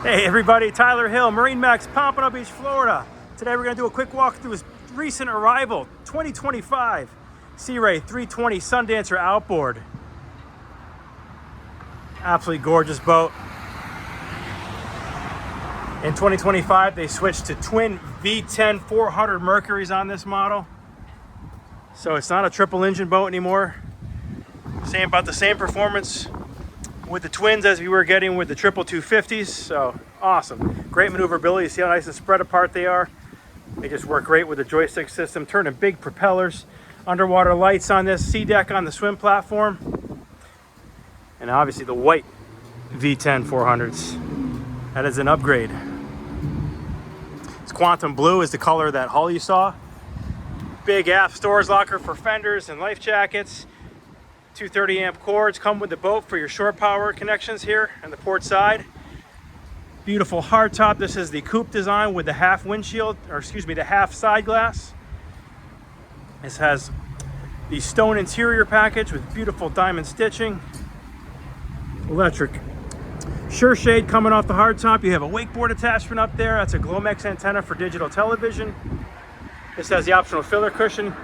Hey everybody, Tyler Hill, MarineMax, Pompano Beach, Florida. Today we're going to do a quick walk through his recent arrival, 2025 Sea Ray 320 Sundancer Outboard. Absolutely gorgeous boat. In 2025 they switched to twin V10 400 Mercuries on this model. So it's not a triple engine boat anymore. About the same performance with the twins as we were getting with the triple 250s. So awesome. Great maneuverability. See how nice and spread apart they are. They just work great with the joystick system, turning big propellers, underwater lights on this, sea deck on the swim platform, and obviously the white V10 400s. That is an upgrade. It's quantum blue is the color of that hull you saw. Big aft storage locker for fenders and life jackets. 230 amp cords come with the boat for your shore power connections here on the port side. Beautiful hardtop. This is the coupe design with the half windshield, or excuse me, the half side glass. This has the stone interior package with beautiful diamond stitching. Electric sure shade coming off the hardtop. You have a wakeboard attachment up there. That's a Glomex antenna for digital television. This has the optional filler cushion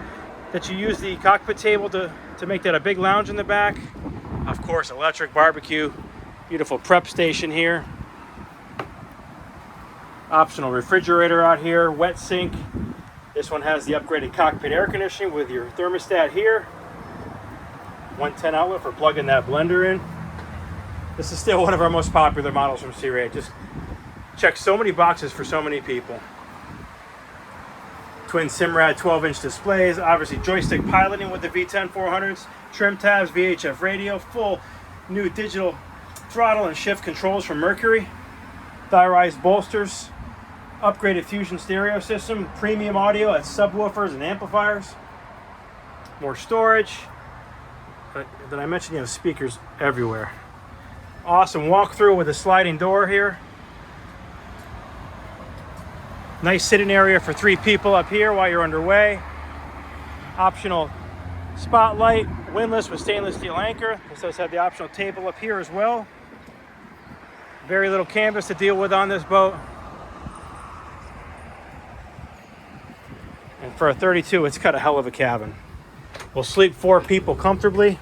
that you use the cockpit table to make that a big lounge in the back. Of course, electric barbecue, beautiful prep station here. Optional refrigerator out here, wet sink. This one has the upgraded cockpit air conditioning with your thermostat here. 110 outlet for plugging that blender in. This is still one of our most popular models from Sea Ray. Just checks so many boxes for so many people. Twin Simrad 12-inch displays, obviously joystick piloting with the V10 400s, trim tabs, VHF radio, full new digital throttle and shift controls from Mercury, thigh-rise bolsters, upgraded fusion stereo system, premium audio at subwoofers and amplifiers, more storage. Did I mention you have speakers everywhere? Awesome walkthrough with a sliding door here. Nice sitting area for 3 people up here while you're underway. Optional spotlight, windlass with stainless steel anchor. This does have the optional table up here as well. Very little canvas to deal with on this boat. And for a 32, it's got a hell of a cabin. We'll sleep 4 people comfortably.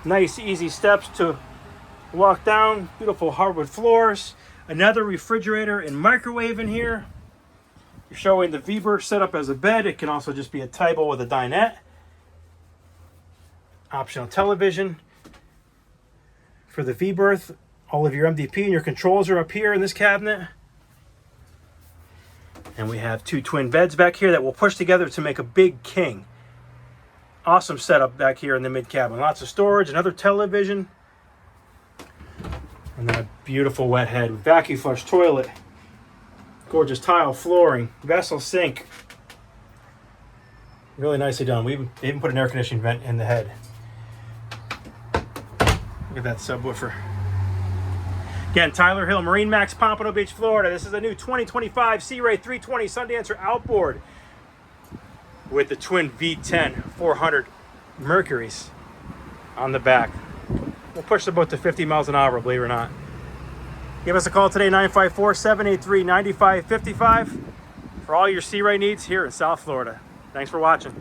Nice easy steps to walk down. Beautiful hardwood floors. Another refrigerator and microwave in here. You're showing the V-berth set up as a bed. It can also just be a table with a dinette. Optional television for the V-berth. All of your MDP and your controls are up here in this cabinet. And we have 2 twin beds back here that will push together to make a big king. Awesome setup back here in the mid cabin. Lots of storage, another television. And then a beautiful wet head with vacuum flush toilet. Gorgeous tile flooring, vessel sink. Really nicely done. They even put an air conditioning vent in the head. Look at that subwoofer. Again, Tyler Hill, MarineMax, Pompano Beach, Florida. This is a new 2025 Sea Ray 320 Sundancer Outboard with the twin V10 400 Mercuries on the back. We'll push the boat to 50 miles an hour, believe it or not. Give us a call today, 954-783-9555 for all your Sea Ray needs here in South Florida. Thanks for watching.